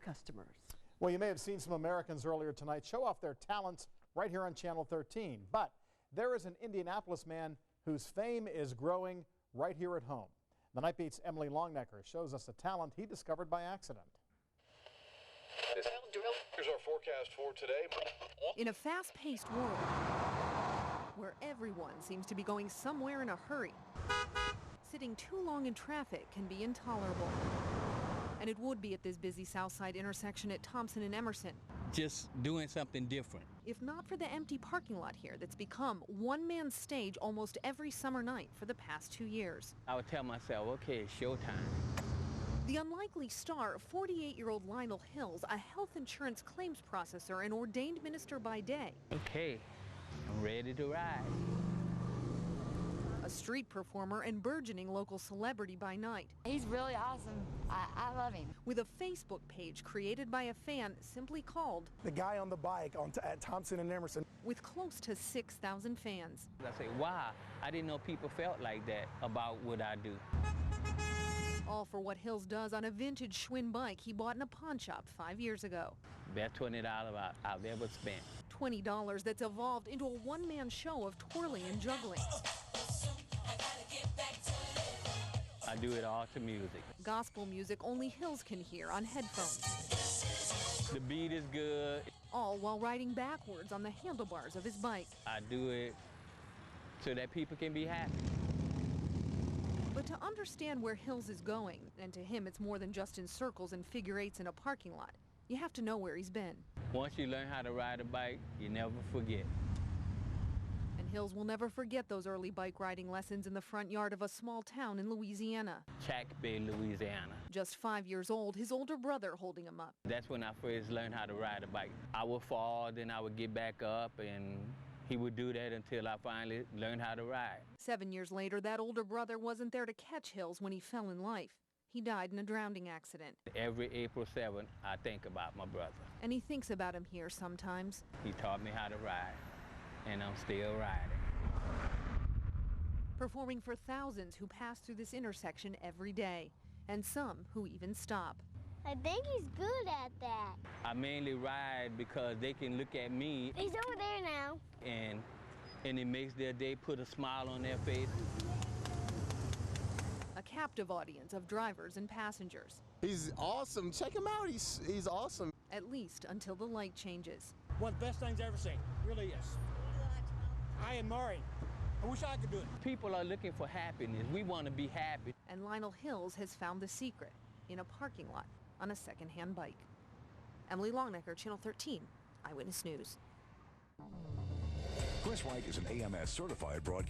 customers. Well, you may have seen some Americans earlier tonight show off their talents right here on Channel 13. But there is an Indianapolis man whose fame is growing right here at home. The Night Beat's Emily Longnecker shows us a talent he discovered by accident. Here's our forecast for today. In a fast-paced world where everyone seems to be going somewhere in a hurry, sitting too long in traffic can be intolerable. And it would be at this busy Southside intersection at Thompson and Emerson. Just doing something different. If not for the empty parking lot here that's become one man's stage almost every summer night for the past 2 years. I would tell myself, okay, it's showtime. The unlikely star, 48-year-old Lionel Hills, a health insurance claims processor and ordained minister by day. Okay, I'm ready to ride. A street performer and burgeoning local celebrity by night. He's really awesome. I love him. With a Facebook page created by a fan simply called The Guy on the Bike at Thompson and Emerson. With close to 6,000 fans. I say, wow, I didn't know people felt like that about what I do. All for what Hills does on a vintage Schwinn bike he bought in a pawn shop 5 years ago. Best $20 I've ever spent. $20 that's evolved into a one-man show of twirling and juggling. I do it all to music. Gospel music only Hills can hear on headphones. The beat is good. All while riding backwards on the handlebars of his bike. I do it so that people can be happy. But to understand where Hills is going, and to him it's more than just in circles and figure eights in a parking lot, you have to know where he's been. Once you learn how to ride a bike, you never forget. And Hills will never forget those early bike riding lessons in the front yard of a small town in Louisiana. Bay, Louisiana. Just 5 years old, his older brother holding him up. That's when I first learned how to ride a bike. I would fall, then I would get back up, and he would do that until I finally learned how to ride. 7 years later, that older brother wasn't there to catch Hills when he fell in life. He died in a drowning accident. Every April 7th, I think about my brother. And he thinks about him here sometimes. He taught me how to ride, and I'm still riding. Performing for thousands who pass through this intersection every day, and some who even stop. I think he's good at that. I mainly ride because they can look at me. He's over there now. And it makes their day, put a smile on their face. A captive audience of drivers and passengers. He's awesome. Check him out. He's awesome. At least until the light changes. One of the best things I've ever seen. Really is. I admire him. I wish I could do it. People are looking for happiness. We want to be happy. And Lionel Hills has found the secret in a parking lot on a second-hand bike. Emily Longnecker, Channel 13, Eyewitness News. Chris White is an AMS certified broadcaster.